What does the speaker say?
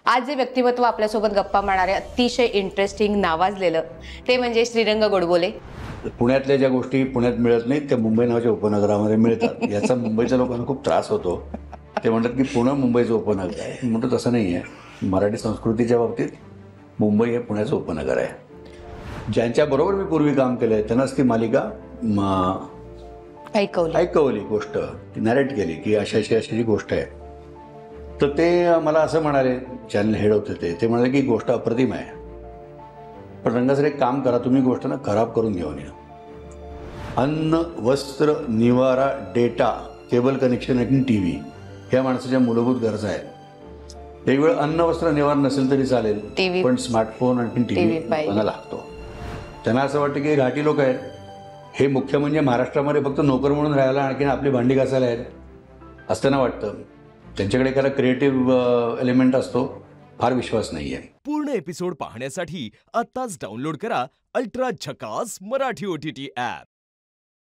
आज जे व्यक्तिमत्व आपल्यासोबत गप्पा मारणारे अतिशय इंटरेस्टिंग नावाजलेलं ते म्हणजे श्रीरंग गोडबोले। पुण्यातल्या ज्या गोष्टी पुण्यात मिळत नाहीत त्या मुंबई नावाच्या उपनगरामध्ये मिळतात। याचा मुंबईच्या लोकांना खूप त्रास होतो। ते म्हणतात की पुणे मुंबईचं उपनगर आहे। मी म्हणतो तसं नाही आहे। मराठी संस्कृतीच्या बाबतीत मुंबई हे पुण्याचं उपनगर आहे। ज्यांच्याबरोबर मी पूर्वी काम केलं आहे त्यांनाच ती मालिका ऐकवली गोष्ट ती नॅरेट केली की अशी अशी अशी जी गोष्ट आहे। तर ते मला असं म्हणाले, चॅनल हेड होते ते म्हणाले की गोष्ट अप्रतिम आहे, पण रंगासर एक काम करा, तुम्ही गोष्ट ना खराब करून घेऊन या। अन्न, वस्त्र, निवारा, डेटा, केबल कनेक्शन आणि टीव्ही ह्या माणसाच्या मूलभूत गरजा आहेत। एक वेळ अन्न, वस्त्र, निवारा नसेल तरी चालेल, पण स्मार्टफोन आणि टीव्ही लोकांना लागतो। त्यांना असं वाटतं की घाटी लोक आहेत, हे मुख्य म्हणजे महाराष्ट्रामध्ये फक्त नोकर म्हणून राहायला आणखीन आपली भांडी घासायला आहेत असं त्यांना वाटतं। त्यांच्याकडे एखादा क्रिएटिव्ह एलिमेंट असतो, फार विश्वास नाही आहे। पूर्ण एपिसोड पाहण्यासाठी आत्ताच डाउनलोड करा अल्ट्रा झकास मराठी OTT ॲप।